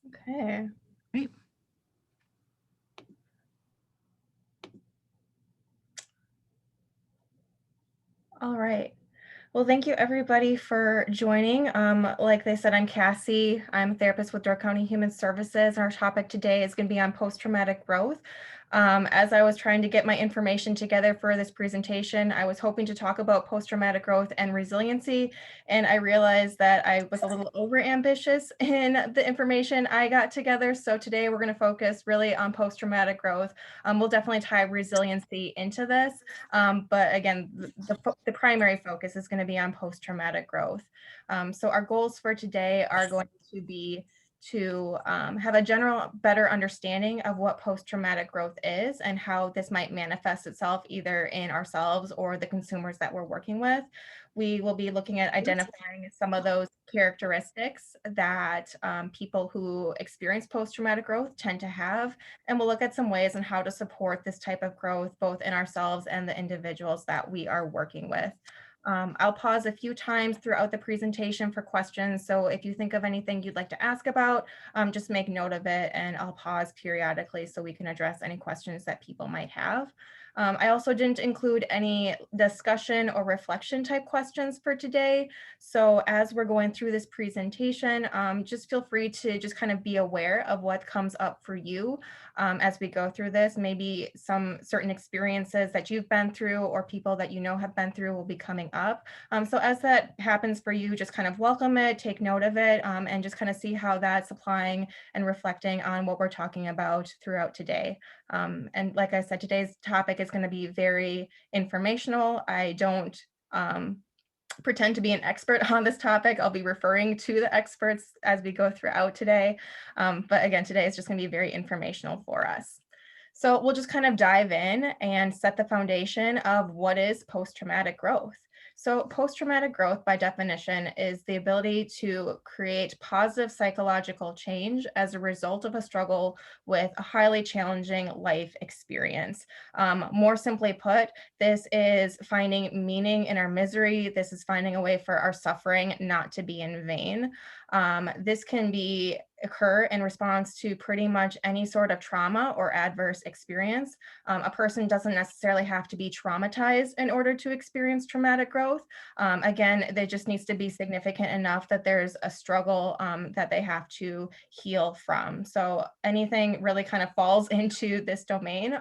Okay. Great. All right. Well, thank you everybody for joining. Like they said, I'm Cassie. I'm a therapist with Door County Human Services. Our topic today is going to be on post-traumatic growth. As I was trying to get my information together for this presentation, I was hoping to talk about post-traumatic growth and resiliency, and I realized that I was a little over-ambitious in the information I got together. So today we're going to focus really on post-traumatic growth. We'll definitely tie resiliency into this. But again, the primary focus is going to be on post-traumatic growth. So our goals for today are going to be to have a general better understanding of what post-traumatic growth is and how this might manifest itself either in ourselves or the consumers that we're working with. We will be looking at identifying some of those characteristics that people who experience post-traumatic growth tend to have, and we'll look at some ways on how to support this type of growth both in ourselves and the individuals that we are working with. I'll pause a few times throughout the presentation for questions. So if you think of anything you'd like to ask about, just make note of it, and I'll pause periodically so we can address any questions that people might have. I also didn't include any discussion or reflection type questions for today. So as we're going through this presentation, just feel free to just kind of be aware of what comes up for you as we go through this. Maybe some certain experiences that you've been through or people that you know have been through will be coming up. So as that happens for you, just kind of welcome it, take note of it, and just kind of see how that's applying and reflecting on what we're talking about throughout today. And like I said, today's topic is going to be very informational. I don't pretend to be an expert on this topic. I'll be referring to the experts as we go throughout today. But again, today is just going to be very informational for us. So we'll just kind of dive in and set the foundation of what is post-traumatic growth. So post-traumatic growth, by definition, is the ability to create positive psychological change as a result of a struggle with a highly challenging life experience. More simply put, this is finding meaning in our misery. This is finding a way for our suffering not to be in vain. This can occur in response to pretty much any sort of trauma or adverse experience. A person doesn't necessarily have to be traumatized in order to experience traumatic growth. Again, there just needs to be significant enough that there's a struggle that they have to heal from. So anything really kind of falls into this domain.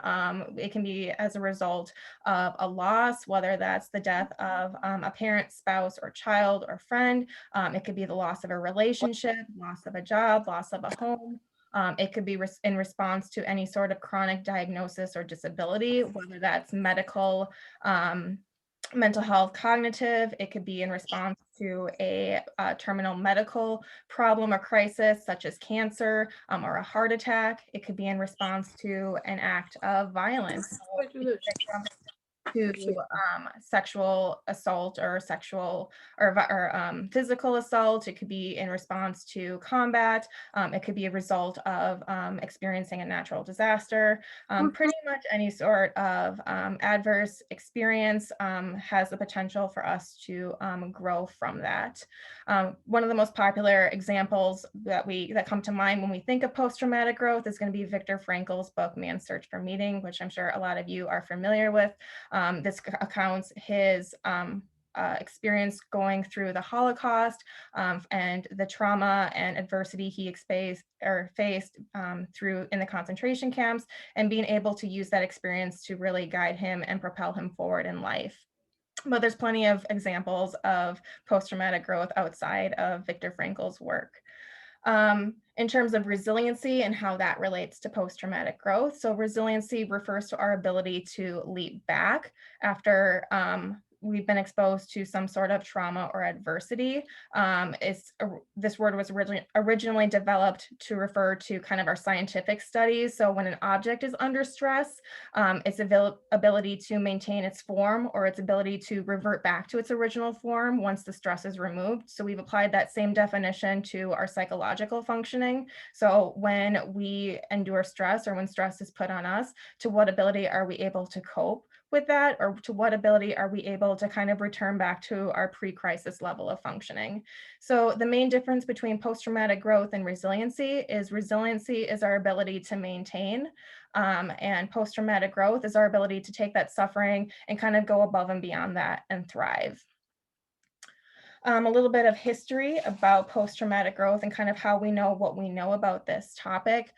It can be as a result of a loss, whether that's the death of a parent, spouse, or child or friend. It could be the loss of a relationship, loss of a job, loss of a home. It could be in response to any sort of chronic diagnosis or disability, whether that's medical, mental health, cognitive. It could be in response to a terminal medical problem or crisis, such as cancer or a heart attack. It could be in response to an act of violence. So to sexual assault or physical assault. It could be in response to combat. It could be a result of experiencing a natural disaster. Pretty much any sort of adverse experience has the potential for us to grow from that. One of the most popular examples that come to mind when we think of post-traumatic growth is going to be Viktor Frankl's book, Man's Search for Meaning, which I'm sure a lot of you are familiar with. This accounts his experience going through the Holocaust and the trauma and adversity he faced through in the concentration camps, and being able to use that experience to really guide him and propel him forward in life. But there's plenty of examples of post-traumatic growth outside of Viktor Frankl's work. In terms of resiliency and how that relates to post-traumatic growth. So resiliency refers to our ability to leap back after we've been exposed to some sort of trauma or adversity. This word was originally developed to refer to kind of our scientific studies. So when an object is under stress, its ability to maintain its form or its ability to revert back to its original form once the stress is removed. So we've applied that same definition to our psychological functioning. So when we endure stress or when stress is put on us, to what ability are we able to cope with that, or to what ability are we able to kind of return back to our pre-crisis level of functioning. So the main difference between post-traumatic growth and resiliency is our ability to maintain, and post-traumatic growth is our ability to take that suffering and kind of go above and beyond that and thrive. A little bit of history about post-traumatic growth and kind of how we know what we know about this topic.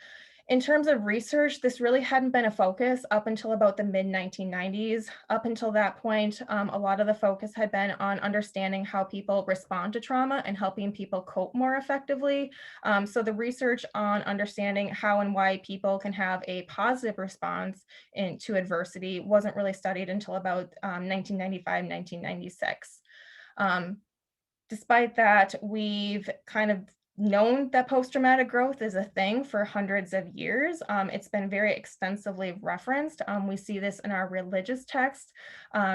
In terms of research, this really hadn't been a focus up until about the mid 1990s. Up until that point, a lot of the focus had been on understanding how people respond to trauma and helping people cope more effectively. So the research on understanding how and why people can have a positive response to adversity wasn't really studied until about 1995, 1996. Um, Despite that, we've kind of known that post-traumatic growth is a thing for hundreds of years. It's been very extensively referenced. We see this in our religious texts,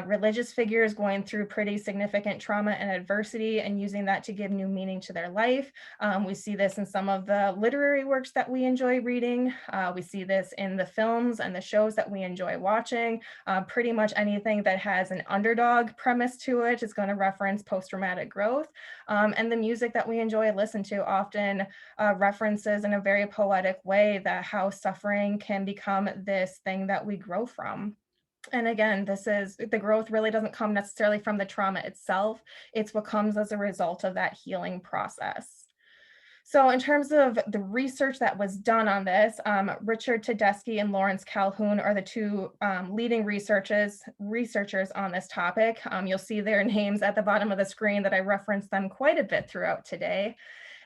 religious figures going through pretty significant trauma and adversity and using that to give new meaning to their life. We see this in some of the literary works that we enjoy reading. We see this in the films and the shows that we enjoy watching. Pretty much anything that has an underdog premise to it is going to reference post-traumatic growth. And the music that we enjoy listen to often references in a very poetic way that how suffering can become this thing that we grow from. And again, this is the growth really doesn't come necessarily from the trauma itself. It's what comes as a result of that healing process. So in terms of the research that was done on this, Richard Tedeschi and Lawrence Calhoun are the two leading researchers on this topic. You'll see their names at the bottom of the screen that I reference them quite a bit throughout today.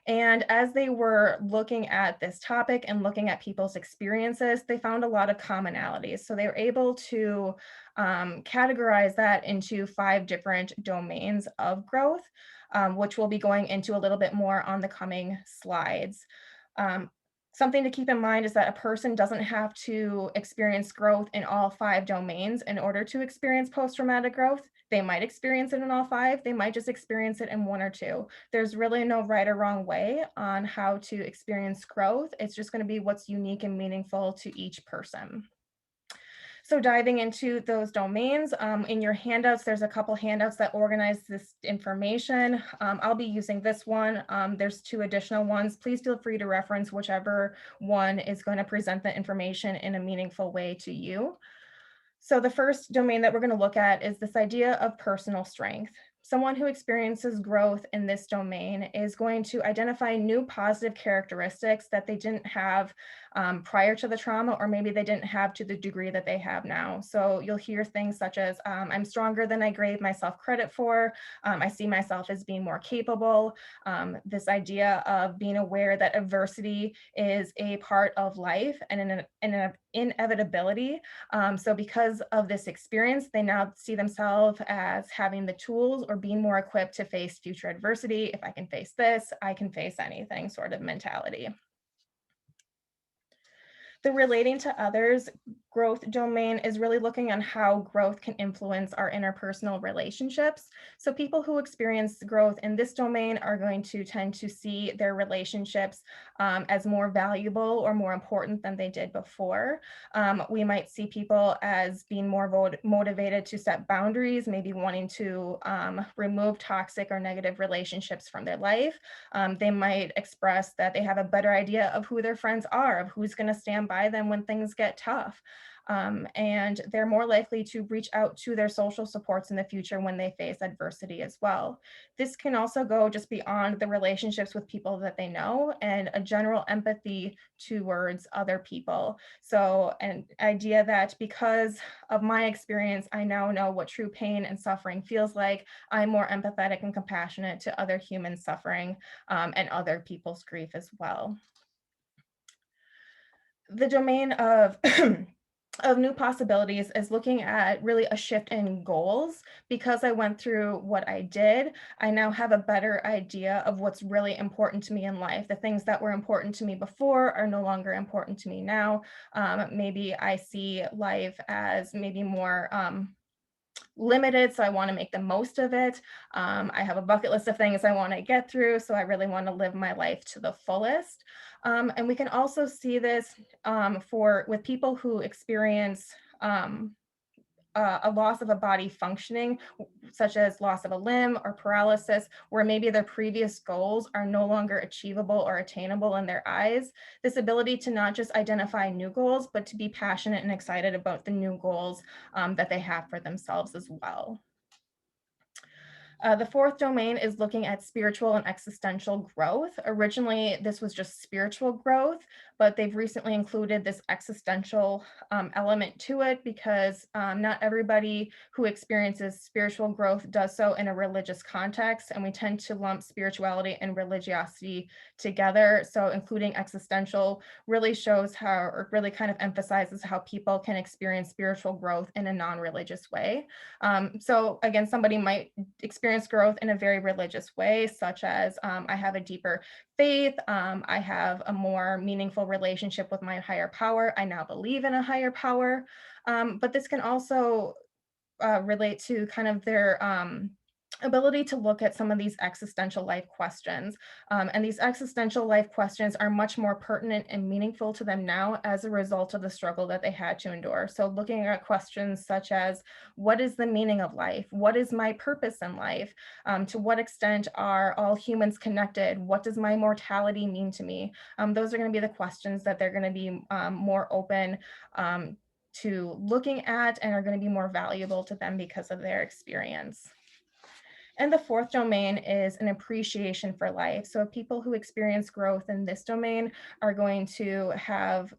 And as they were looking at this topic and looking at people's experiences, they found a lot of commonalities. So they were able to categorize that into 5 different domains of growth, which we'll be going into a little bit more on the coming slides. Um, Something to keep in mind is that a person doesn't have to experience growth in all 5 domains in order to experience post-traumatic growth. They might experience it in all 5, they might just experience it in 1 or 2. There's really no right or wrong way on how to experience growth. It's just going to be what's unique and meaningful to each person. So diving into those domains, in your handouts, there's a couple handouts that organize this information. I'll be using this one. There's 2 additional ones. Please feel free to reference whichever one is going to present the information in a meaningful way to you. So the first domain that we're going to look at is this idea of personal strength. Someone who experiences growth in this domain is going to identify new positive characteristics that they didn't have prior to the trauma, or maybe they didn't have to the degree that they have now. So you'll hear things such as, I'm stronger than I gave myself credit for. I see myself as being more capable. This idea of being aware that adversity is a part of life and an inevitability. So because of this experience, they now see themselves as having the tools or being more equipped to face future adversity. If I can face this, I can face anything sort of mentality. The relating to others growth domain is really looking on how growth can influence our interpersonal relationships. So people who experience growth in this domain are going to tend to see their relationships as more valuable or more important than they did before. We might see people as being more motivated to set boundaries, maybe wanting to remove toxic or negative relationships from their life. They might express that they have a better idea of who their friends are, of who's going to stand by them when things get tough. And they're more likely to reach out to their social supports in the future when they face adversity as well. This can also go just beyond the relationships with people that they know and a general empathy towards other people. So an idea that because of my experience, I now know what true pain and suffering feels like. I'm more empathetic and compassionate to other humans suffering and other people's grief as well. The domain of of new possibilities is looking at really a shift in goals. Because I went through what I did, I now have a better idea of what's really important to me in life. The things that were important to me before are no longer important to me now. Maybe I see life as maybe more limited, so I want to make the most of it. I have a bucket list of things I want to get through, so I really want to live my life to the fullest. And we can also see this with people who experience a loss of a body functioning, such as loss of a limb or paralysis, where maybe their previous goals are no longer achievable or attainable in their eyes. This ability to not just identify new goals, but to be passionate and excited about the new goals that they have for themselves as well. The fourth domain is looking at spiritual and existential growth. Originally, this was just spiritual growth, but they've recently included this existential element to it because not everybody who experiences spiritual growth does so in a religious context, and we tend to lump spirituality and religiosity together. So, including existential really shows how, or really kind of emphasizes how people can experience spiritual growth in a non religious way. So, again, somebody might experience growth in a very religious way, such as I have a deeper faith, I have a more meaningful relationship with my higher power, I now believe in a higher power. But this can also relate to kind of their ability to look at some of these existential life questions. And these existential life questions are much more pertinent and meaningful to them now as a result of the struggle that they had to endure. So, looking at questions such as what is the meaning of life? What is my purpose in life? To what extent are all humans connected? What does my mortality mean to me? Those are going to be the questions that they're going to be more open to looking at and are going to be more valuable to them because of their experience. And the fourth domain is an appreciation for life. So people who experience growth in this domain are going to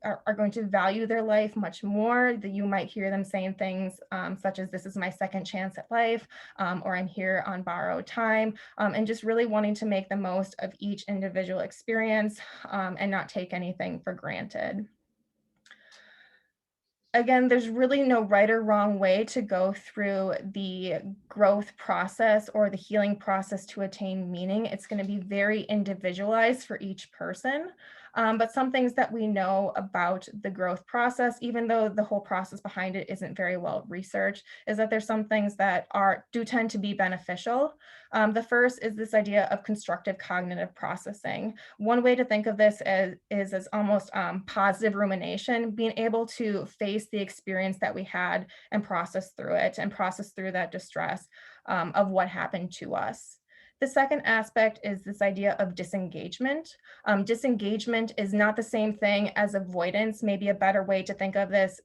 are going to value their life much more. That you might hear them saying things such as "This is my second chance at life," or "I'm here on borrowed time," and just really wanting to make the most of each individual experience and not take anything for granted. Again, there's really no right or wrong way to go through the growth process or the healing process to attain meaning. It's going to be very individualized for each person. But some things that we know about the growth process, even though the whole process behind it isn't very well researched, is that there's some things that do tend to be beneficial. The first is this idea of constructive cognitive processing. One way to think of this is as almost positive rumination, being able to face the experience that we had and process through it and process through that distress of what happened to us. The second aspect is this idea of disengagement. Disengagement is not the same thing as avoidance. Maybe a better way to think of this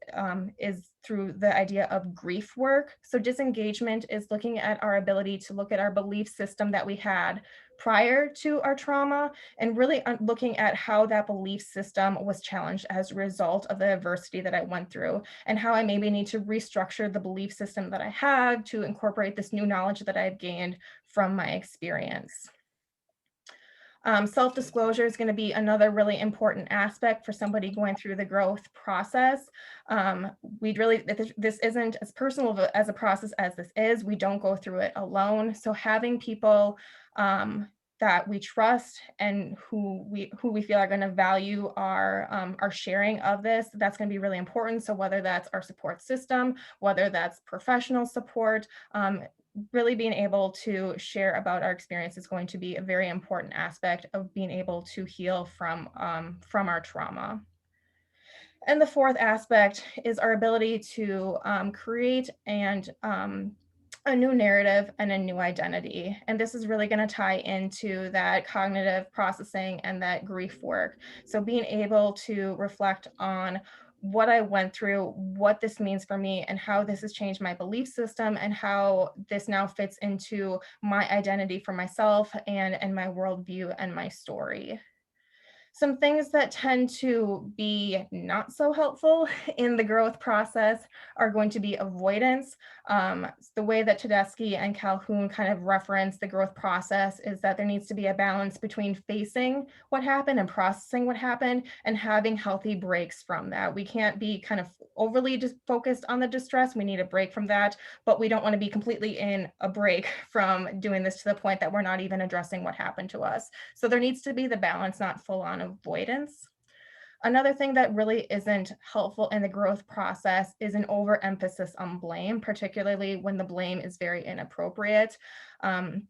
is through the idea of grief work. So, disengagement is looking at our ability to look at our belief system that we had prior to our trauma and really looking at how that belief system was challenged as a result of the adversity that I went through and how I maybe need to restructure the belief system that I have to incorporate this new knowledge that I've gained from my experience. Self-disclosure is going to be another really important aspect for somebody going through the growth process. We'd really, this isn't as personal as a process as this is. We don't go through it alone. So having people that we trust and who we feel are going to value our sharing of this, that's going to be really important. So whether that's our support system, whether that's professional support, really being able to share about our experience is going to be a very important aspect of being able to heal from our trauma. And the fourth aspect is our ability to create and a new narrative and a new identity. And this is really going to tie into that cognitive processing and that grief work. So being able to reflect on what I went through, what this means for me, and how this has changed my belief system, and how this now fits into my identity for myself and my worldview and my story. Some things that tend to be not so helpful in the growth process are going to be avoidance. The way that Tedeschi and Calhoun kind of reference the growth process is that there needs to be a balance between facing what happened and processing what happened and having healthy breaks from that. We can't be kind of overly just focused on the distress. We need a break from that, but we don't want to be completely in a break from doing this to the point that we're not even addressing what happened to us. So there needs to be the balance, not full on avoidance. Another thing that really isn't helpful in the growth process is an overemphasis on blame, particularly when the blame is very inappropriate. Um,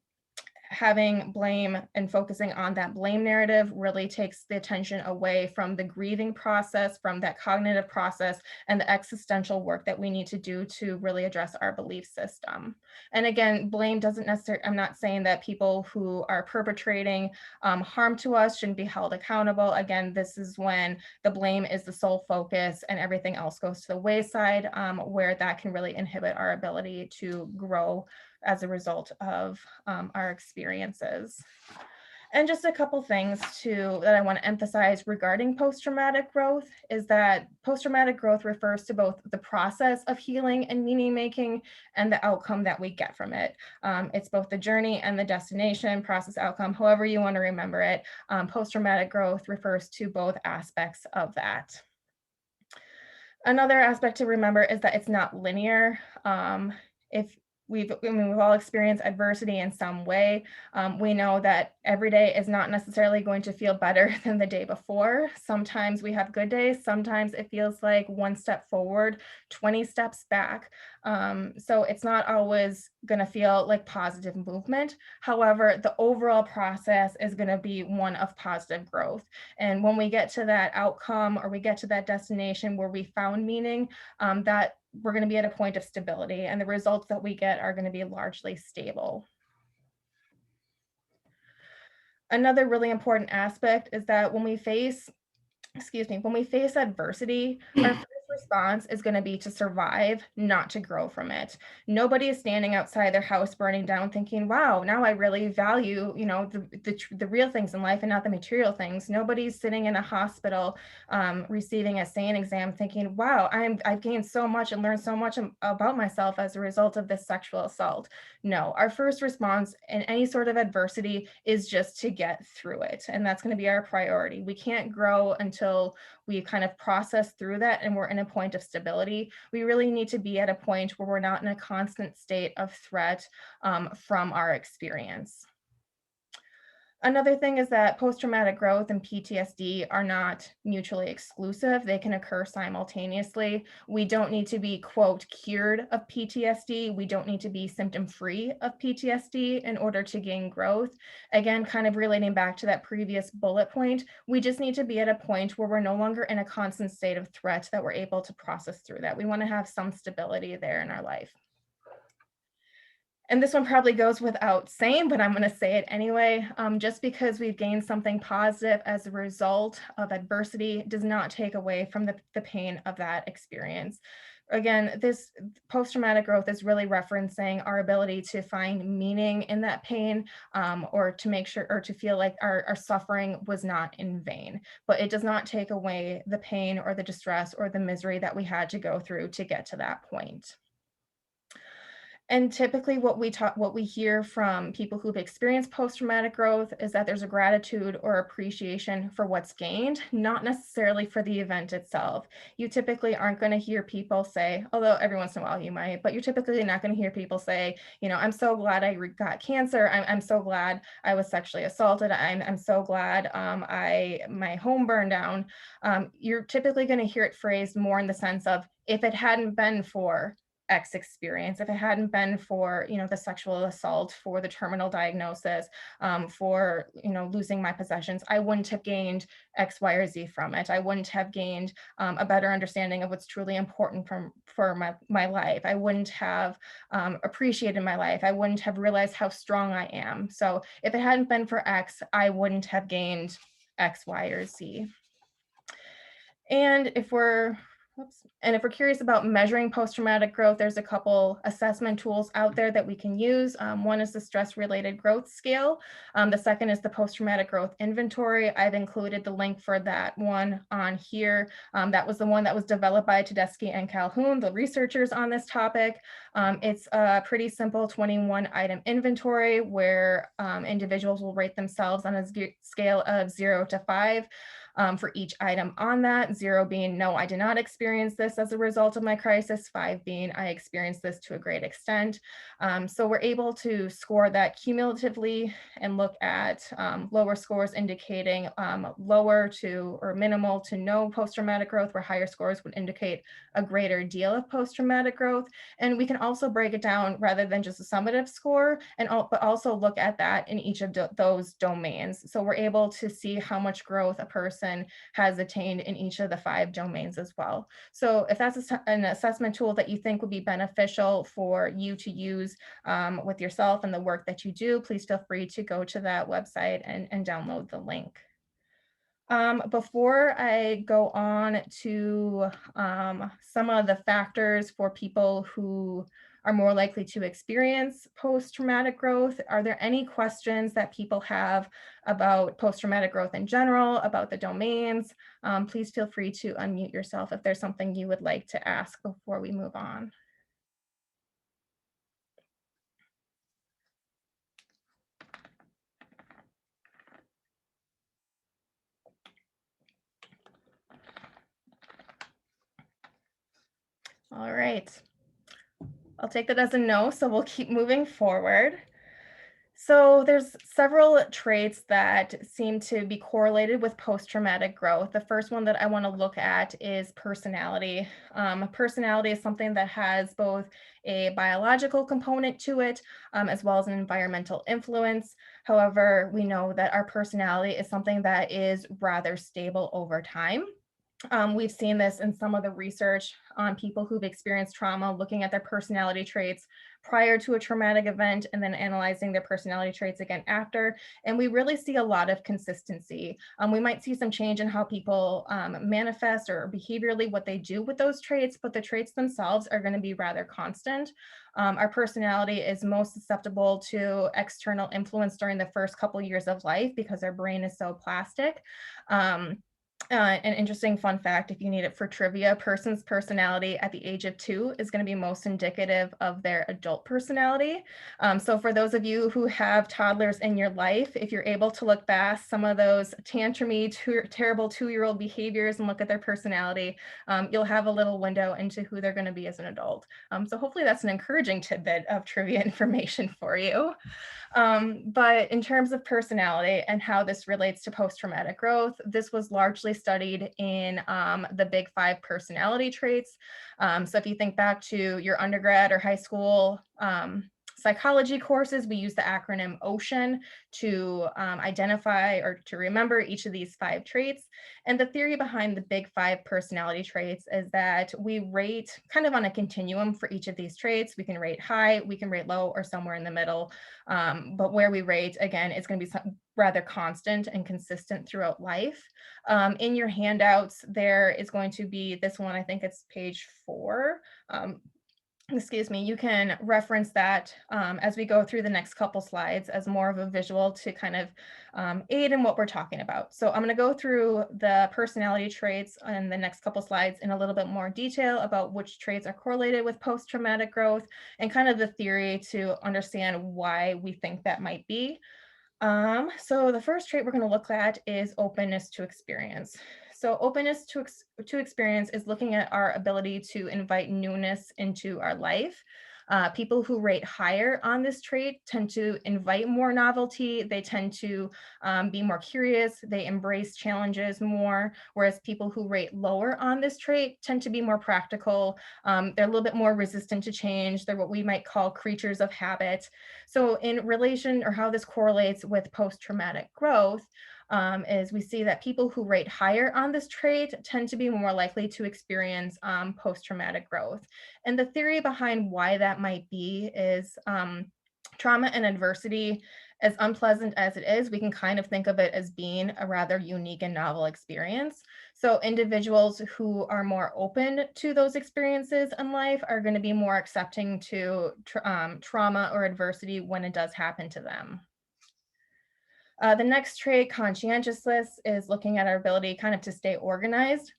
having blame and focusing on that blame narrative really takes the attention away from the grieving process, from that cognitive process, and the existential work that we need to do to really address our belief system. And again, blame doesn't necessarily, I'm not saying that people who are perpetrating harm to us shouldn't be held accountable. Again, this is when the blame is the sole focus and everything else goes to the wayside, where that can really inhibit our ability to grow as a result of our experiences. And just a couple things too that I want to emphasize regarding post-traumatic growth is that post-traumatic growth refers to both the process of healing and meaning making and the outcome that we get from it. It's both the journey and the destination, process, outcome, however you want to remember it. Post-traumatic growth refers to both aspects of that. Another aspect to remember is that it's not linear. If we've all experienced adversity in some way. We know that every day is not necessarily going to feel better than the day before. Sometimes we have good days. Sometimes it feels like one step forward, 20 steps back. So it's not always going to feel like positive movement. However, the overall process is going to be one of positive growth. And when we get to that outcome or we get to that destination where we found meaning, that we're going to be at a point of stability and the results that we get are going to be largely stable. Another really important aspect is that when we face adversity, our first response is going to be to survive, not to grow from it. Nobody is standing outside their house burning down thinking, wow, now I really value, the real things in life and not the material things. Nobody's sitting in a hospital receiving a SANE exam thinking, wow, I've gained so much and learned so much about myself as a result of this sexual assault. No, our first response in any sort of adversity is just to get through it. And that's going to be our priority. We can't grow until we kind of process through that and we're in a point of stability. We really need to be at a point where we're not in a constant state of threat from our experience. Another thing is that post-traumatic growth and PTSD are not mutually exclusive. They can occur simultaneously. We don't need to be, quote, cured of PTSD. We don't need to be symptom-free of PTSD in order to gain growth. Again, kind of relating back to that previous bullet point, we just need to be at a point where we're no longer in a constant state of threat, that we're able to process through that. We want to have some stability there in our life. And this one probably goes without saying, but I'm going to say it anyway. Just because we've gained something positive as a result of adversity does not take away from the pain of that experience. Again, this post-traumatic growth is really referencing our ability to find meaning in that pain, or to make sure, or to feel like our suffering was not in vain. But it does not take away the pain or the distress or the misery that we had to go through to get to that point. And typically what we hear from people who've experienced post-traumatic growth is that there's a gratitude or appreciation for what's gained, not necessarily for the event itself. You typically aren't going to hear people say, although every once in a while you might, but you're typically not going to hear people say, I'm so glad I got cancer. I'm so glad I was sexually assaulted. I'm so glad my home burned down. You're typically going to hear it phrased more in the sense of, if it hadn't been for X experience, if it hadn't been for, the sexual assault, for the terminal diagnosis, for, losing my possessions, I wouldn't have gained X, Y, or Z from it. I wouldn't have gained a better understanding of what's truly important for my life. I wouldn't have appreciated my life. I wouldn't have realized how strong I am. So if it hadn't been for X, I wouldn't have gained X, Y, or Z. And if we're curious about measuring post-traumatic growth, there's a couple assessment tools out there that we can use. One is the stress-related growth scale. The second is the post-traumatic growth inventory. I've included the link for that one on here. That was the one that was developed by Tedeschi and Calhoun, the researchers on this topic. It's a pretty simple 21-item inventory where individuals will rate themselves on a scale of 0 to 5. for each item on that, 0 being no, I did not experience this as a result of my crisis, 5 being I experienced this to a great extent. So we're able to score that cumulatively and look at lower scores indicating lower to or minimal to no post-traumatic growth, where higher scores would indicate a greater deal of post-traumatic growth. And we can also break it down rather than just a summative score, but also look at that in each of those domains. So we're able to see how much growth a person has attained in each of the 5 domains as well. So if that's an assessment tool that you think would be beneficial for you to use with yourself and the work that you do, please feel free to go to that website and download the link. Before I go on to some of the factors for people who are more likely to experience post-traumatic growth, are there any questions that people have about post-traumatic growth in general, about the domains? Please feel free to unmute yourself if there's something you would like to ask before we move on. All right. I'll take that as a no, so we'll keep moving forward. So there's several traits that seem to be correlated with post-traumatic growth. The first one that I want to look at is personality. Personality is something that has both a biological component to it, as well as an environmental influence. However, we know that our personality is something that is rather stable over time. We've seen this in some of the research on people who've experienced trauma, looking at their personality traits prior to a traumatic event and then analyzing their personality traits again after. And we really see a lot of consistency. We might see some change in how people manifest or behaviorally what they do with those traits, but the traits themselves are going to be rather constant. Our personality is most susceptible to external influence during the first couple years of life because our brain is so plastic. An interesting fun fact, if you need it for trivia, a person's personality at the age of 2 is going to be most indicative of their adult personality. So for those of you who have toddlers in your life, if you're able to look past some of those tantrumy, terrible 2-year-old behaviors and look at their personality, you'll have a little window into who they're going to be as an adult. So hopefully that's an encouraging tidbit of trivia information for you. But in terms of personality and how this relates to post-traumatic growth, this was largely studied in the big 5 personality traits. So if you think back to your undergrad or high school psychology courses, we use the acronym OCEAN to identify or to remember each of these 5 traits. And the theory behind the big 5 personality traits is that we rate kind of on a continuum for each of these traits. We can rate high, we can rate low, or somewhere in the middle. But where we rate, again, is going to be rather constant and consistent throughout life. In your handouts, there is going to be this one, I think it's page 4. Excuse me, you can reference that as we go through the next couple slides as more of a visual to kind of aid in what we're talking about. So I'm going to go through the personality traits in the next couple slides in a little bit more detail about which traits are correlated with post-traumatic growth and kind of the theory to understand why we think that might be. So the first trait we're going to look at is openness to experience. So openness to experience is looking at our ability to invite newness into our life. People who rate higher on this trait tend to invite more novelty. They tend to be more curious. They embrace challenges more, whereas people who rate lower on this trait tend to be more practical. They're a little bit more resistant to change. They're what we might call creatures of habit. So in relation or how this correlates with post-traumatic growth, is we see that people who rate higher on this trait tend to be more likely to experience post-traumatic growth. And the theory behind why that might be is trauma and adversity, as unpleasant as it is, we can kind of think of it as being a rather unique and novel experience. So individuals who are more open to those experiences in life are going to be more accepting to trauma or adversity when it does happen to them. The next trait, conscientiousness, is looking at our ability kind of to stay organized.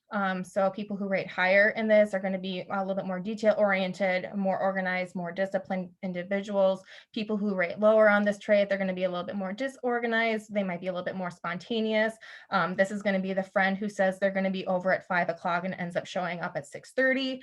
So people who rate higher in this are going to be a little bit more detail oriented, more organized, more disciplined individuals. People who rate lower on this trait, they're going to be a little bit more disorganized. They might be a little bit more spontaneous. This is going to be the friend who says they're going to be over at 5 o'clock and ends up showing up at 6:30.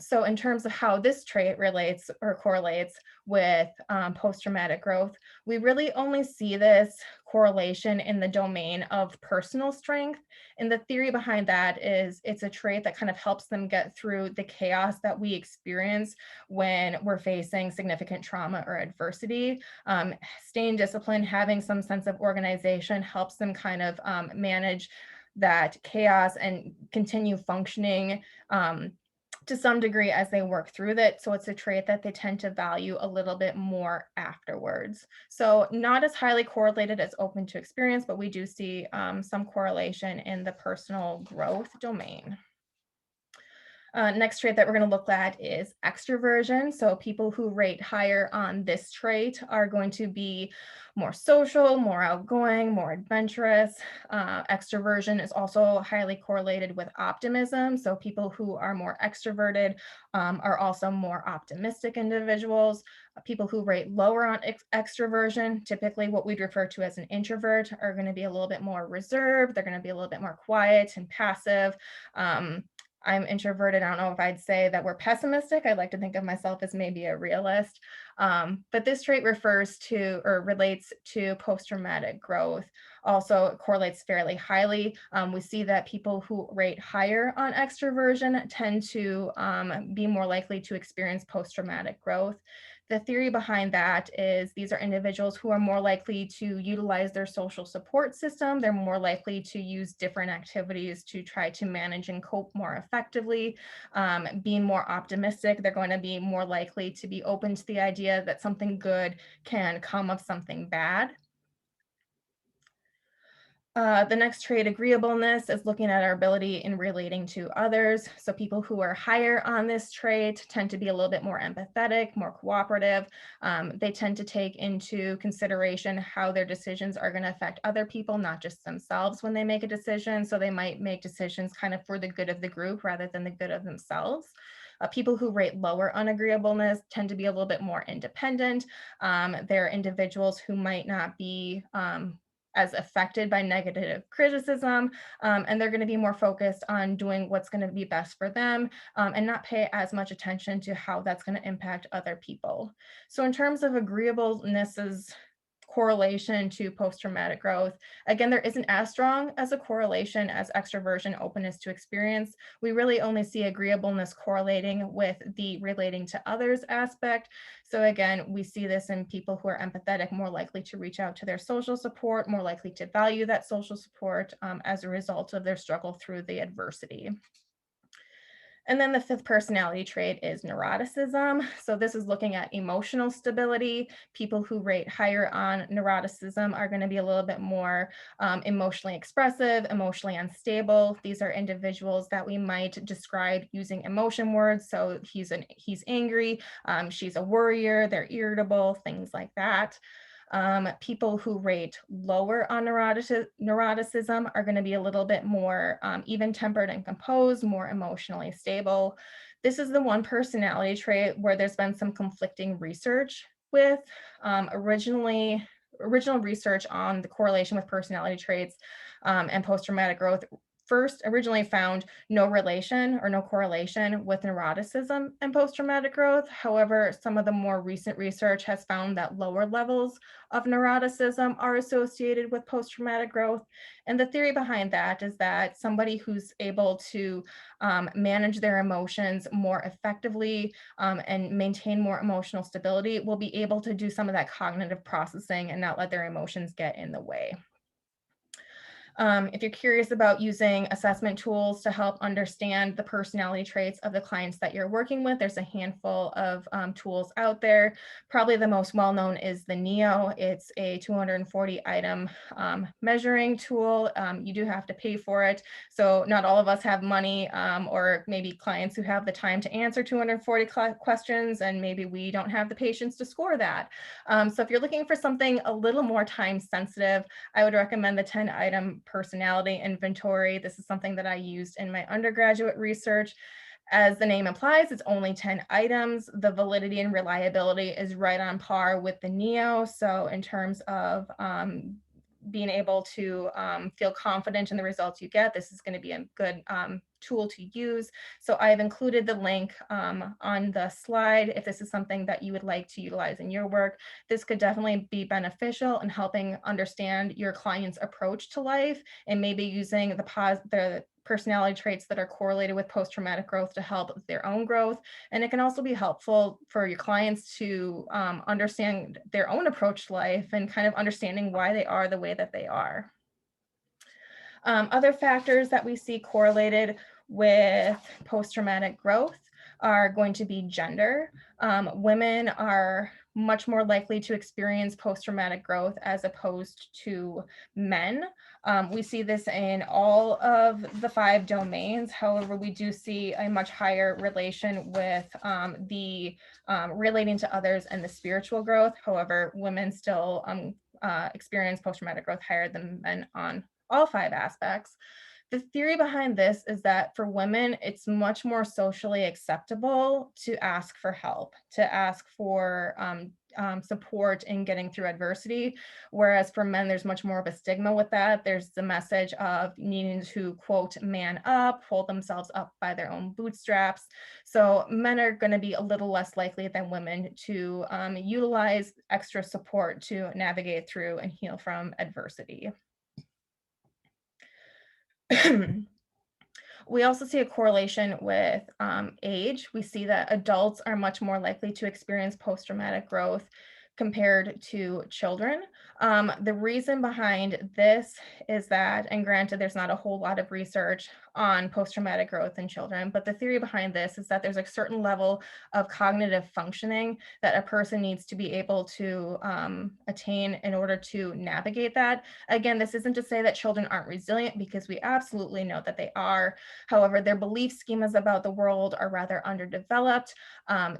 So in terms of how this trait relates or correlates with post-traumatic growth, we really only see this correlation in the domain of personal strength. And the theory behind that is it's a trait that kind of helps them get through the chaos that we experience when we're facing significant trauma or adversity. Staying disciplined, having some sense of organization helps them kind of manage that chaos and continue functioning to some degree as they work through that. So it's a trait that they tend to value a little bit more afterwards. So not as highly correlated as open to experience, but we do see some correlation in the personal growth domain. Next trait that we're going to look at is extroversion. So people who rate higher on this trait are going to be more social, more outgoing, more adventurous. Extroversion is also highly correlated with optimism. So people who are more extroverted are also more optimistic individuals. People who rate lower on extroversion, typically what we'd refer to as an introvert, are going to be a little bit more reserved. They're going to be a little bit more quiet and passive. I'm introverted. I don't know if I'd say that we're pessimistic. I like to think of myself as maybe a realist. But this trait refers to or relates to post-traumatic growth. Also correlates fairly highly. We see that people who rate higher on extroversion tend to be more likely to experience post-traumatic growth. The theory behind that is these are individuals who are more likely to utilize their social support system. They're more likely to use different activities to try to manage and cope more effectively. Being more optimistic, they're going to be more likely to be open to the idea that something good can come of something bad. The next trait, agreeableness, is looking at our ability in relating to others. So people who are higher on this trait tend to be a little bit more empathetic, more cooperative. They tend to take into consideration how their decisions are going to affect other people, not just themselves when they make a decision. So they might make decisions kind of for the good of the group rather than the good of themselves. People who rate lower on agreeableness tend to be a little bit more independent. They're individuals who might not be as affected by negative criticism, and they're going to be more focused on doing what's going to be best for them and not pay as much attention to how that's going to impact other people. So in terms of agreeableness's correlation to post-traumatic growth, again, there isn't as strong as a correlation as extroversion openness to experience. We really only see agreeableness correlating with the relating to others aspect. So again, we see this in people who are empathetic, more likely to reach out to their social support, more likely to value that social support as a result of their struggle through the adversity. And then the fifth personality trait is neuroticism. So this is looking at emotional stability. People who rate higher on neuroticism are going to be a little bit more emotionally expressive, emotionally unstable. These are individuals that we might describe using emotion words. So he's angry, she's a worrier, they're irritable, things like that. People who rate lower on neuroticism are going to be a little bit more even-tempered and composed, more emotionally stable. This is the one personality trait where there's been some conflicting research with. Original research on the correlation with personality traits and post-traumatic growth first originally found no relation or no correlation with neuroticism and post-traumatic growth. However, some of the more recent research has found that lower levels of neuroticism are associated with post-traumatic growth. And the theory behind that is that somebody who's able to manage their emotions more effectively and maintain more emotional stability will be able to do some of that cognitive processing and not let their emotions get in the way. If you're curious about using assessment tools to help understand the personality traits of the clients that you're working with, there's a handful of tools out there. Probably the most well-known is the NEO. It's a 240 item measuring tool. You do have to pay for it. So not all of us have money, or maybe clients who have the time to answer 240 questions, and maybe we don't have the patience to score that. So if you're looking for something a little more time sensitive, I would recommend the 10 item personality inventory. This is something that I used in my undergraduate research. As the name implies, it's only 10 items. The validity and reliability is right on par with the NEO. So in terms of being able to feel confident in the results you get, this is going to be a good tool to use. So I've included the link on the slide. If this is something that you would like to utilize in your work, this could definitely be beneficial in helping understand your client's approach to life, and maybe using the personality traits that are correlated with post-traumatic growth to help their own growth. And it can also be helpful for your clients to understand their own approach to life and kind of understanding why they are the way that they are. Other factors that we see correlated with post-traumatic growth are going to be gender. Women are much more likely to experience post-traumatic growth as opposed to men. We see this in all of the 5 domains. However, we do see a much higher relation with the relating to others and the spiritual growth. However, women still experience post-traumatic growth higher than men on all 5 aspects. The theory behind this is that for women, it's much more socially acceptable to ask for help, to ask for support in getting through adversity. Whereas for men, there's much more of a stigma with that. There's the message of needing to, quote, man up, hold themselves up by their own bootstraps. So men are going to be a little less likely than women to utilize extra support to navigate through and heal from adversity. We also see a correlation with age. We see that adults are much more likely to experience post-traumatic growth compared to children. The reason behind this is that, and granted, there's not a whole lot of research on post-traumatic growth in children, but the theory behind this is that there's a certain level of cognitive functioning that a person needs to be able to attain in order to navigate that. Again, this isn't to say that children aren't resilient, because we absolutely know that they are. However, their belief schemas about the world are rather underdeveloped.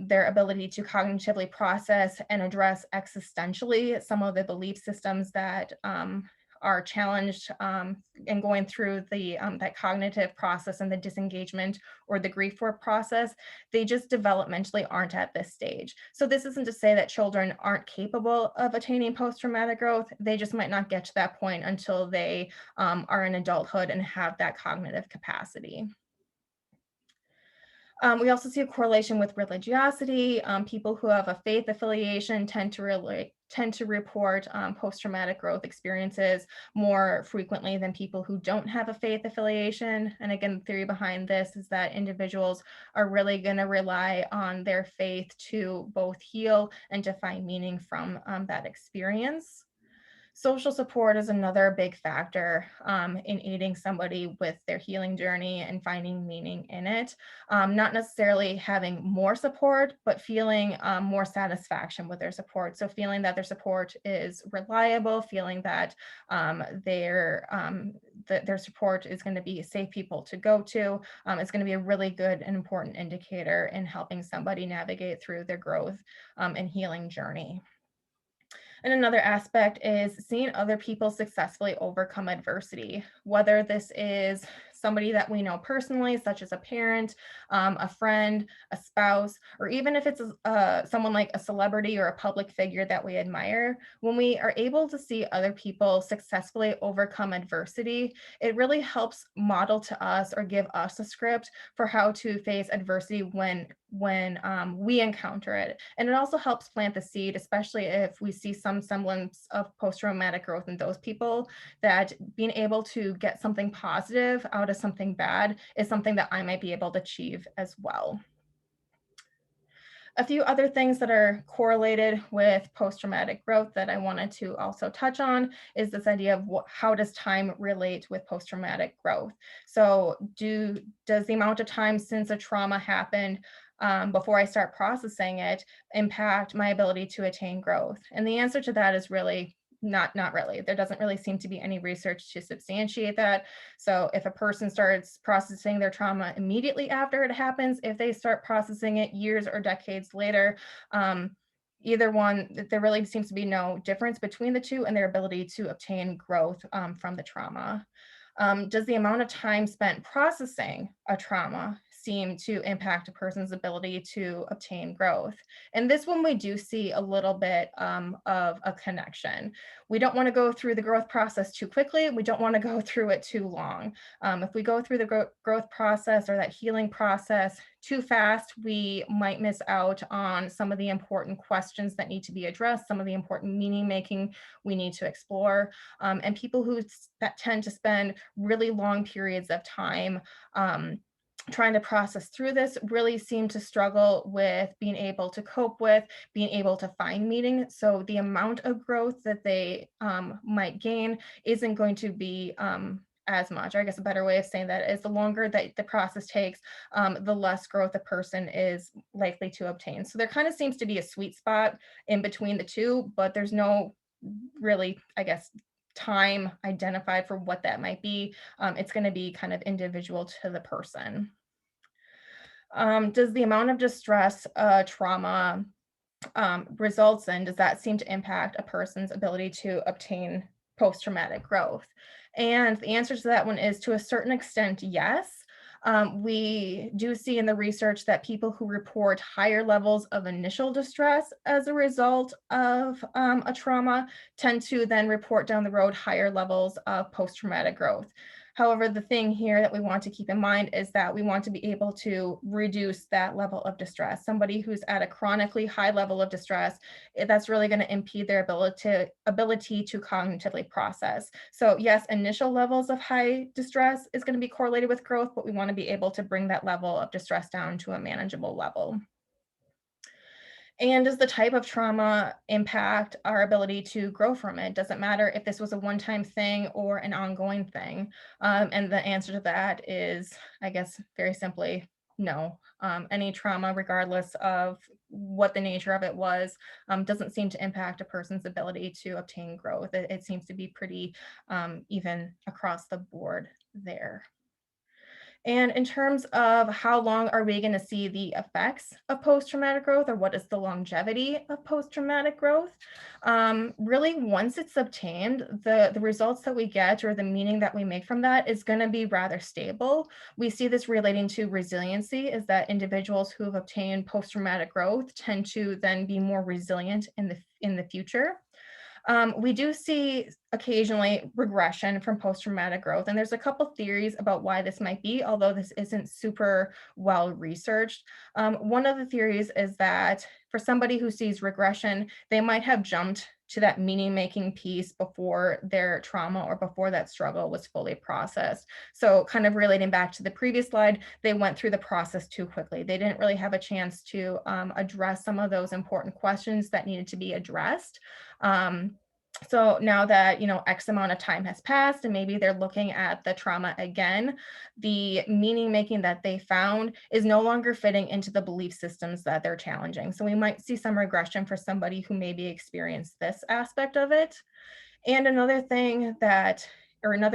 Their ability to cognitively process and address existentially some of the belief systems that are challenged in going through the that cognitive process and the disengagement or the grief work process, they just developmentally aren't at this stage. So this isn't to say that children aren't capable of attaining post-traumatic growth. They just might not get to that point until they are in adulthood and have that cognitive capacity. We also see a correlation with religiosity. People who have a faith affiliation tend to report post-traumatic growth experiences more frequently than people who don't have a faith affiliation. And again, the theory behind this is that individuals are really going to rely on their faith to both heal and to find meaning from that experience. Social support is another big factor in aiding somebody with their healing journey and finding meaning in it. Not necessarily having more support, but feeling more satisfaction with their support. So feeling that their support is reliable, feeling that their support is going to be safe people to go to. It's going to be a really good and important indicator in helping somebody navigate through their growth and healing journey. And another aspect is seeing other people successfully overcome adversity, whether this is somebody that we know personally, such as a parent, a friend, a spouse, or even if it's someone like a celebrity or a public figure that we admire. When we are able to see other people successfully overcome adversity, it really helps model to us or give us a script for how to face adversity when we encounter it. And it also helps plant the seed, especially if we see some semblance of post-traumatic growth in those people, that being able to get something positive out of something bad is something that I might be able to achieve as well. A few other things that are correlated with post-traumatic growth that I wanted to also touch on is this idea of how does time relate with post-traumatic growth? So does the amount of time since a trauma happened before I start processing it impact my ability to attain growth? And the answer to that is really not really. There doesn't really seem to be any research to substantiate that. So if a person starts processing their trauma immediately after it happens, if they start processing it years or decades later, um, either one, there really seems to be no difference between the two and their ability to obtain growth from the trauma. Does the amount of time spent processing a trauma seem to impact a person's ability to obtain growth? And this one we do see a little bit of a connection. We don't want to go through the growth process too quickly. We don't want to go through it too long. If we go through the growth process or that healing process too fast, we might miss out on some of the important questions that need to be addressed, some of the important meaning making we need to explore. And people that tend to spend really long periods of time um, trying to process through this really seem to struggle with being able to cope with, being able to find meaning. So the amount of growth that they might gain isn't going to be as much. Or I guess a better way of saying that is the longer that the process takes, the less growth a person is likely to obtain. So there kind of seems to be a sweet spot in between the two, but there's no really, I guess, time identified for what that might be. It's going to be kind of individual to the person. Does the amount of distress, trauma results in, does that seem to impact a person's ability to obtain post-traumatic growth? And the answer to that one is to a certain extent, yes. We do see in the research that people who report higher levels of initial distress as a result of a trauma tend to then report down the road higher levels of post-traumatic growth. However, the thing here that we want to keep in mind is that we want to be able to reduce that level of distress. Somebody who's at a chronically high level of distress, that's really going to impede their ability to cognitively process. So yes, initial levels of high distress is going to be correlated with growth, but we want to be able to bring that level of distress down to a manageable level. And does the type of trauma impact our ability to grow from it? Doesn't matter if this was a one-time thing or an ongoing thing. And the answer to that is, I guess, very simply, no. Any trauma, regardless of what the nature of it was, doesn't seem to impact a person's ability to obtain growth. It seems to be pretty even across the board there. And in terms of how long are we going to see the effects of post-traumatic growth, or what is the longevity of post-traumatic growth? Really, once it's obtained, the results that we get or the meaning that we make from that is going to be rather stable. We see this relating to resiliency, is that individuals who have obtained post-traumatic growth tend to then be more resilient in the future. We do see occasionally regression from post-traumatic growth, and there's a couple theories about why this might be, although this isn't super well researched. One of the theories is that for somebody who sees regression, they might have jumped to that meaning-making piece before their trauma or before that struggle was fully processed. So kind of relating back to the previous slide, they went through the process too quickly. They didn't really have a chance to address some of those important questions that needed to be addressed. So now that, X amount of time has passed and maybe they're looking at the trauma again, the meaning making that they found is no longer fitting into the belief systems that they're challenging. So we might see some regression for somebody who maybe experienced this aspect of it. And another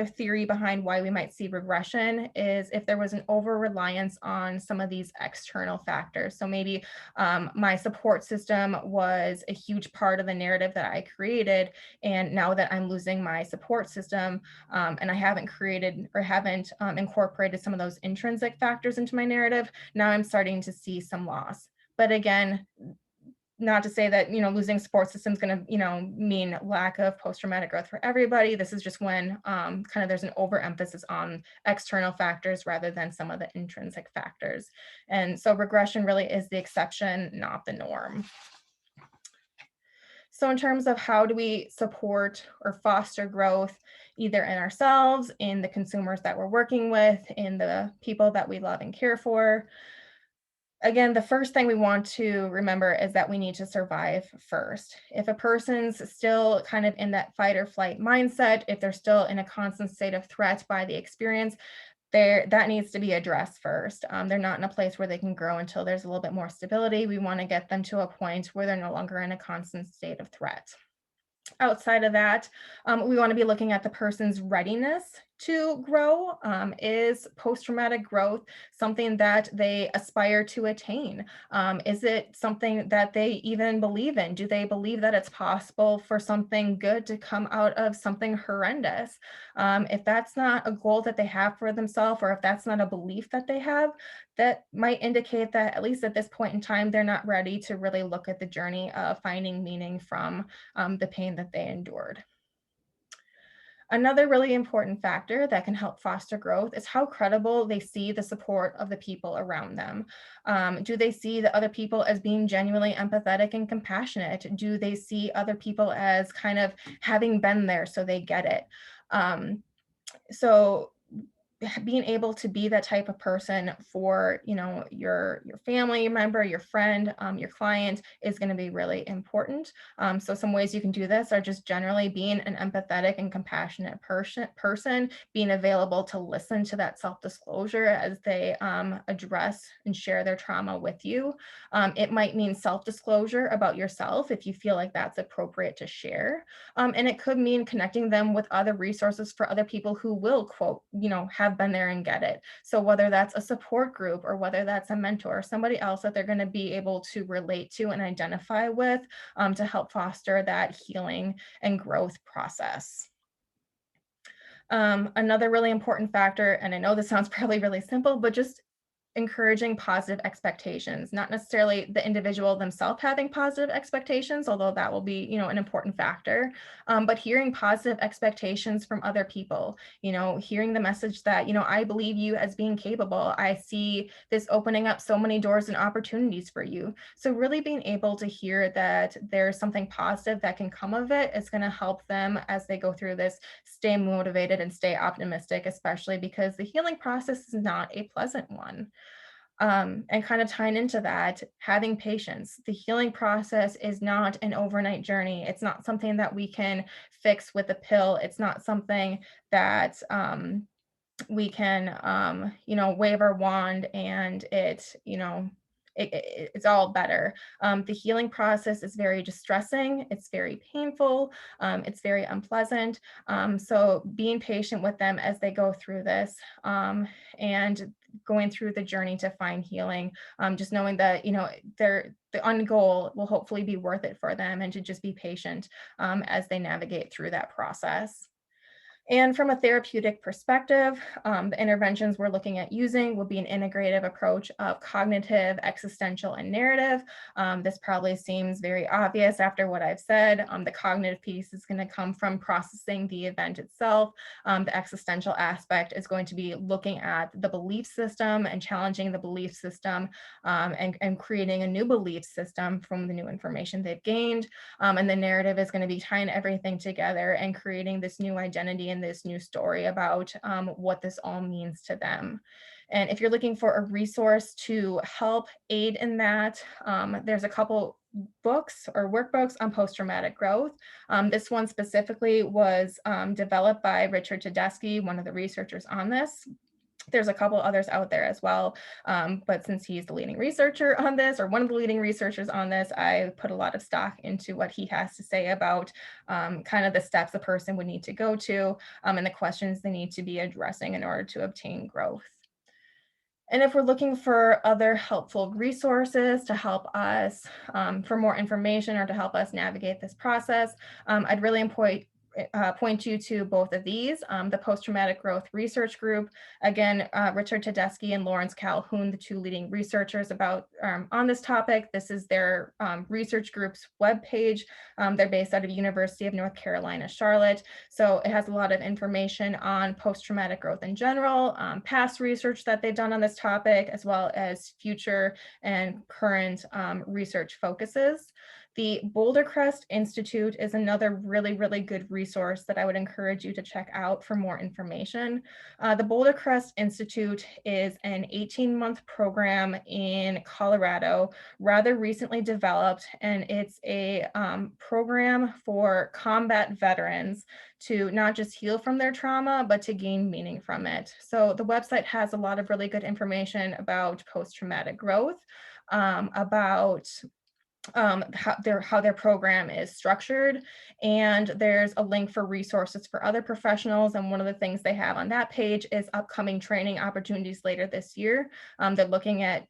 theory behind why we might see regression is if there was an over reliance on some of these external factors. So maybe my support system was a huge part of the narrative that I created. And now that I'm losing my support system and I haven't created or haven't incorporated some of those intrinsic factors into my narrative, now I'm starting to see some loss. But again, not to say that losing support system is going to mean lack of post-traumatic growth for everybody. This is just when kind of there's an overemphasis on external factors rather than some of the intrinsic factors. And so regression really is the exception, not the norm. So in terms of how do we support or foster growth, either in ourselves, in the consumers that we're working with, in the people that we love and care for, Again, the first thing we want to remember is that we need to survive first. If a person's still kind of in that fight or flight mindset, if they're still in a constant state of threat by the experience, that needs to be addressed first. They're not in a place where they can grow until there's a little bit more stability. We want to get them to a point where they're no longer in a constant state of threat. Outside of that, we want to be looking at the person's readiness to grow. Is post-traumatic growth something that they aspire to attain? Is it something that they even believe in? Do they believe that it's possible for something good to come out of something horrendous? If that's not a goal that they have for themselves, or if that's not a belief that they have, that might indicate that at least at this point in time, they're not ready to really look at the journey of finding meaning from the pain that they endured. Another really important factor that can help foster growth is how credible they see the support of the people around them. Do they see the other people as being genuinely empathetic and compassionate? Do they see other people as kind of having been there so they get it? So being able to be that type of person for, your family member, your friend, your client is going to be really important. So some ways you can do this are just generally being an empathetic and compassionate person, being available to listen to that self-disclosure as they address and share their trauma with you. It might mean self-disclosure about yourself if you feel like that's appropriate to share. And it could mean connecting them with other resources for other people who will, quote, have been there and get it. So whether that's a support group or whether that's a mentor, somebody else that they're going to be able to relate to and identify with, to help foster that healing and growth process. Another really important factor, and I know this sounds probably really simple, but just encouraging positive expectations, not necessarily the individual themselves having positive expectations, although that will be, an important factor, but hearing positive expectations from other people, hearing the message that, I believe you as being capable. I see this opening up so many doors and opportunities for you. So really being able to hear that there's something positive that can come of it is going to help them as they go through this, stay motivated and stay optimistic, especially because the healing process is not a pleasant one. And kind of tying into that, having patience. The healing process is not an overnight journey. It's not something that we can fix with a pill. It's not something that we can, wave our wand and it's all better. The healing process is very distressing. It's very painful. It's very unpleasant. So being patient with them as they go through this, and going through the journey to find healing, just knowing that, the end goal will hopefully be worth it for them, and to just be patient as they navigate through that process. And from a therapeutic perspective, the interventions we're looking at using will be an integrative approach of cognitive, existential, and narrative. This probably seems very obvious after what I've said. The cognitive piece is going to come from processing the event itself. The existential aspect is going to be looking at the belief system and challenging the belief system, and creating a new belief system from the new information they've gained. And the narrative is going to be tying everything together and creating this new identity and this new story about what this all means to them. And if you're looking for a resource to help aid in that, there's a couple books or workbooks on post-traumatic growth. This one specifically was developed by Richard Tedeschi, one of the researchers on this. There's a couple others out there as well, but since he's the leading researcher on this, or one of the leading researchers on this, I put a lot of stock into what he has to say about kind of the steps a person would need to go to, and the questions they need to be addressing in order to obtain growth. And if we're looking for other helpful resources to help us, for more information or to help us navigate this process, I'd really point you to both of these. The Post-Traumatic Growth Research Group, again, Richard Tedeschi and Lawrence Calhoun, the two leading researchers on this topic. This is their research group's webpage. They're based out of University of North Carolina, Charlotte. So it has a lot of information on post-traumatic growth in general, past research that they've done on this topic, as well as future and current research focuses. The Boulder Crest Institute is another really, really good resource that I would encourage you to check out for more information. The Boulder Crest Institute is an 18-month program in Colorado, rather recently developed, and it's a program for combat veterans to not just heal from their trauma, but to gain meaning from it. So the website has a lot of really good information about post-traumatic growth, about how their program is structured, and there's a link for resources for other professionals. And one of the things they have on that page is upcoming training opportunities later this year. They're looking at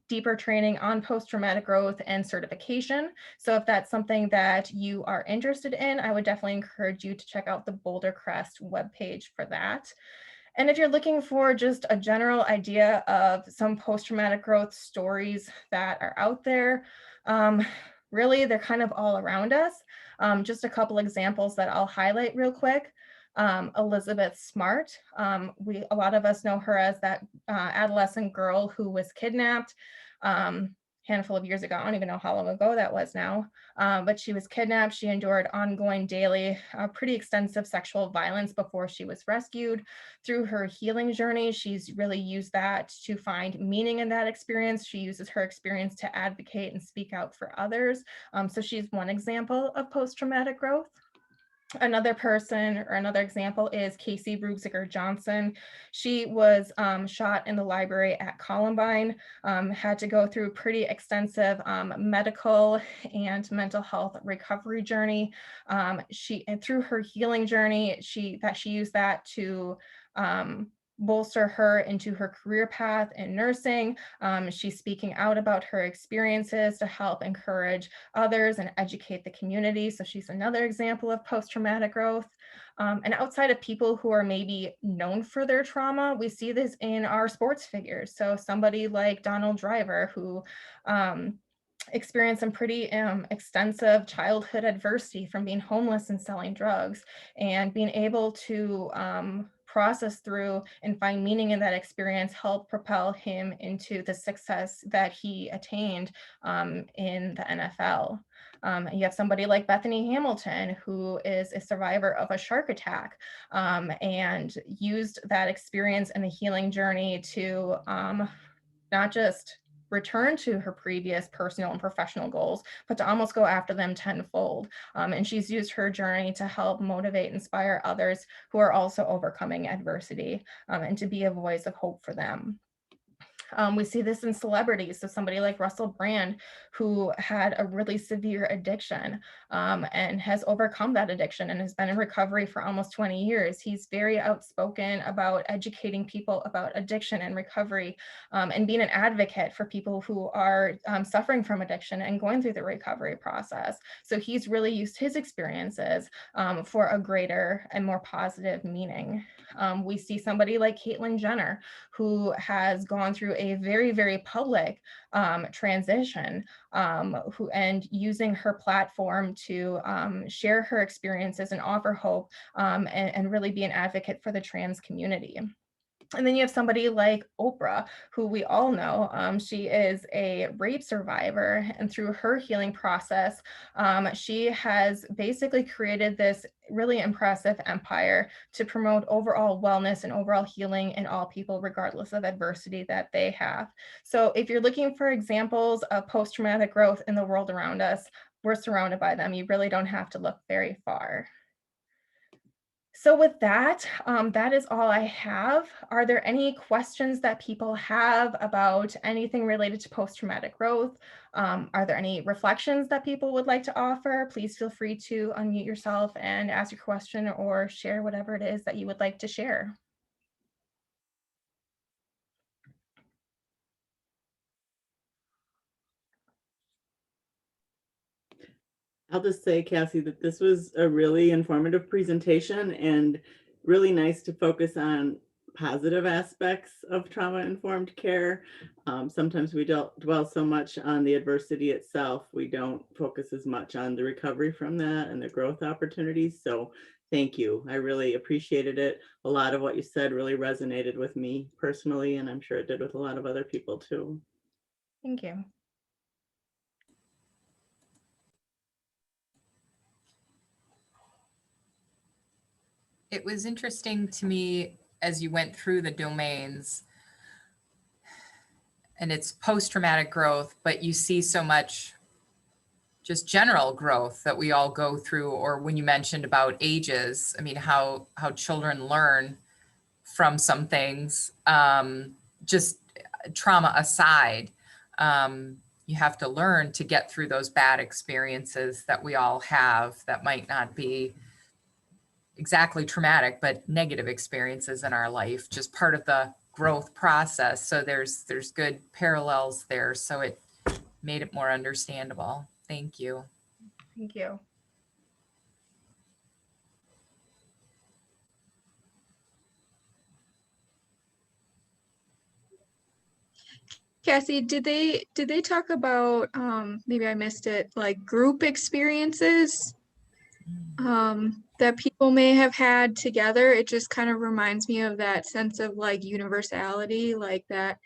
deeper training on post-traumatic growth and certification. So if that's something that you are interested in, I would definitely encourage you to check out the Boulder Crest webpage for that. And if you're looking for just a general idea of some post-traumatic growth stories that are out there, really they're kind of all around us. Just a couple examples that I'll highlight real quick. Elizabeth Smart, a lot of us know her as that adolescent girl who was kidnapped. Handful of years ago. I don't even know how long ago that was now, but she was kidnapped. She endured ongoing daily, pretty extensive sexual violence before she was rescued. Through her healing journey, she's really used that to find meaning in that experience. She uses her experience to advocate and speak out for others. So she's one example of post-traumatic growth. Another person or another example is Cassy Johnson. She was shot in the library at Columbine, had to go through pretty extensive medical and mental health recovery journey. And through her healing journey, she used that to bolster her into her career path in nursing. She's speaking out about her experiences to help encourage others and educate the community. So she's another example of post-traumatic growth. And outside of people who are maybe known for their trauma, we see this in our sports figures. So somebody like Donald Driver, who experienced some pretty extensive childhood adversity from being homeless and selling drugs, and being able to process through and find meaning in that experience helped propel him into the success that he attained in the NFL. You have somebody like Bethany Hamilton, who is a survivor of a shark attack, and used that experience and the healing journey to not just return to her previous personal and professional goals, but to almost go after them tenfold. And she's used her journey to help motivate, inspire others who are also overcoming adversity, and to be a voice of hope for them. We see this in celebrities. So somebody like Russell Brand, who had a really severe addiction, and has overcome that addiction and has been in recovery for almost 20 years. He's very outspoken about educating people about addiction and recovery, and being an advocate for people who are suffering from addiction and going through the recovery process. So he's really used his experiences for a greater and more positive meaning. We see somebody like Caitlyn Jenner, who has gone through a very, very public transition, and using her platform to share her experiences and offer hope, and really be an advocate for the trans community. And then you have somebody like Oprah, who we all know. She is a rape survivor, and through her healing process, she has basically created this really impressive empire to promote overall wellness and overall healing in all people, regardless of adversity that they have. So if you're looking for examples of post-traumatic growth in the world around us, we're surrounded by them. You really don't have to look very far. So with that, that is all I have. Are there any questions that people have about anything related to post-traumatic growth? Are there any reflections that people would like to offer? Please feel free to unmute yourself and ask your question or share whatever it is that you would like to share. I'll just say, Cassie, that this was a really informative presentation and really nice to focus on positive aspects of trauma-informed care. Sometimes we don't dwell so much on the adversity itself. We don't focus as much on the recovery from that and the growth opportunities. So thank you. I really appreciated it. A lot of what you said really resonated with me personally, and I'm sure it did with a lot of other people too. Thank you. It was interesting to me as you went through the domains, and it's post-traumatic growth, but you see so much just general growth that we all go through. Or when you mentioned about ages, I mean, how children learn from some things, just trauma aside, you have to learn to get through those bad experiences that we all have that might not be exactly traumatic, but negative experiences in our life, just part of the growth process. So there's good parallels there. So it made it more understandable. Thank you. Thank you. Cassie, did they talk about maybe I missed it, like group experiences that people may have had together? It just kind of reminds me of that sense of like universality, like that,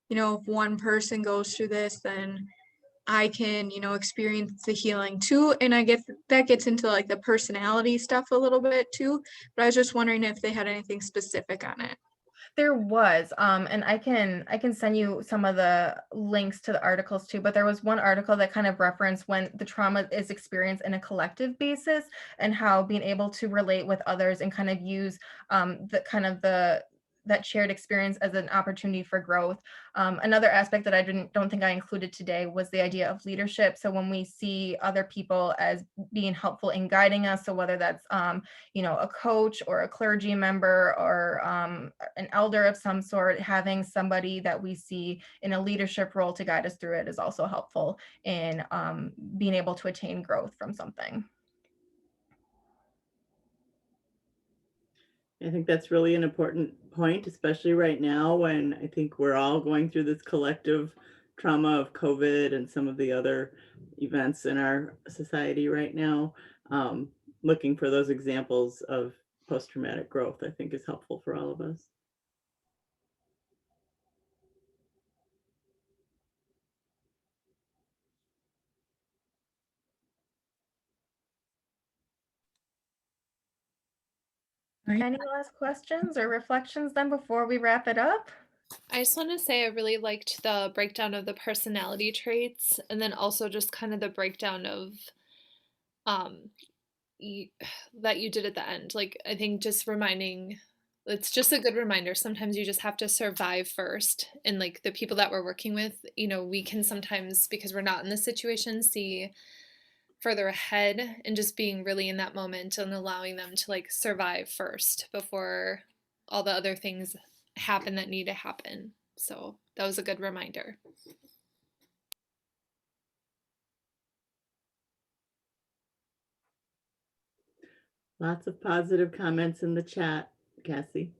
if one person goes through this, then I can, experience the healing too. And I guess that gets into like the personality stuff a little bit too. But I was just wondering if they had anything specific on it. There was, and I can send you some of the links to the articles too, but there was one article that kind of referenced when the trauma is experienced in a collective basis and how being able to relate with others and kind of use that shared experience as an opportunity for growth. Another aspect that I don't think I included today was the idea of leadership. So when we see other people as being helpful in guiding us, so whether that's a coach or a clergy member or an elder of some sort, having somebody that we see in a leadership role to guide us through it is also helpful in being able to attain growth from something. I think that's really an important point, especially right now when I think we're all going through this collective trauma of COVID and some of the other events in our society right now. Looking for those examples of post-traumatic growth, I think, is helpful for all of us. Any last questions or reflections then before we wrap it up? I just want to say I really liked the breakdown of the personality traits and then also just kind of the breakdown of um you, that you did at the end. Like I think just reminding it's just a good reminder. Sometimes you just have to survive first. And like the people that we're working with, we can sometimes because we're not in the situation see further ahead and just being really in that moment and allowing them to like survive first before all the other things happen that need to happen. So that was a good reminder. Lots of positive comments in the chat, Cassie.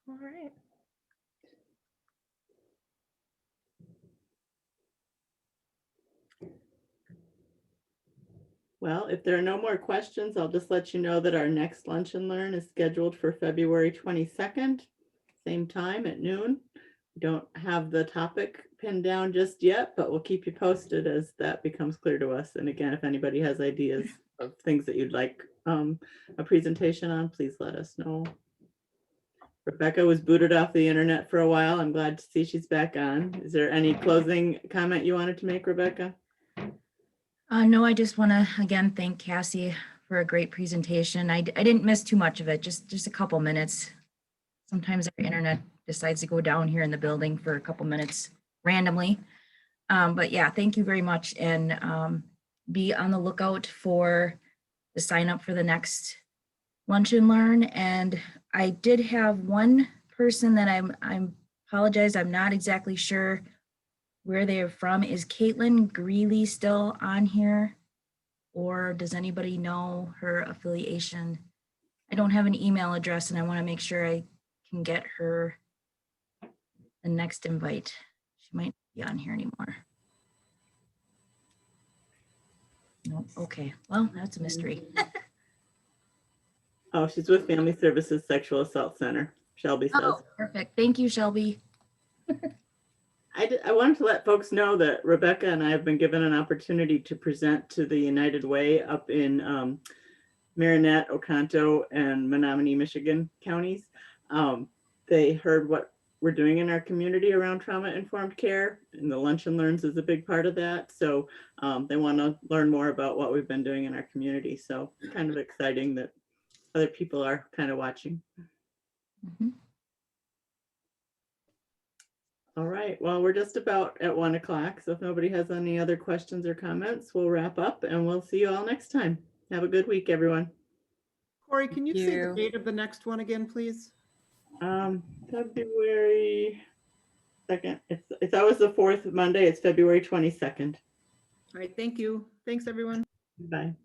All right. Well, if there are no more questions, I'll just let you know that our next Lunch and Learn is scheduled for February 22nd, same time at noon. We don't have the topic pinned down just yet, but we'll keep you posted as that becomes clear to us. And again, if anybody has ideas of things that you'd like a presentation on, please let us know. Rebecca was booted off the internet for a while. I'm glad to see she's back on. Is there any closing comment you wanted to make, Rebecca? No, I just want to again thank Cassie for a great presentation. I didn't miss too much of it, just a couple minutes. Sometimes our internet decides to go down here in the building for a couple minutes randomly. But yeah, thank you very much, and be on the lookout for the sign up for the next Lunch and Learn. And I did have one person that I apologize, I'm not exactly sure where they are from. Is Caitlin Greeley still on here? Or does anybody know her affiliation? I don't have an email address and I want to make sure I can get her the next invite. She might not be on here anymore. No, okay, well, that's a mystery. Oh, she's with Family Services Sexual Assault Center, Shelby says. Oh, perfect. Thank you, Shelby. I wanted to let folks know that Rebecca and I have been given an opportunity to present to the United Way up in Marinette, Oconto, and Menominee, Michigan counties. They heard what we're doing in our community around trauma-informed care, and the Lunch and Learns is a big part of that. So they want to learn more about what we've been doing in our community. So kind of exciting that other people are kind of watching. Mhm. All right, well, we're just about at 1 o'clock. So if nobody has any other questions or comments, we'll wrap up and we'll see you all next time. Have a good week, everyone. Corey, can you say the you. date of the next one again, please? February 2nd. It's always the fourth Monday. It's February 22nd. All right, thank you. Thanks, everyone. Bye.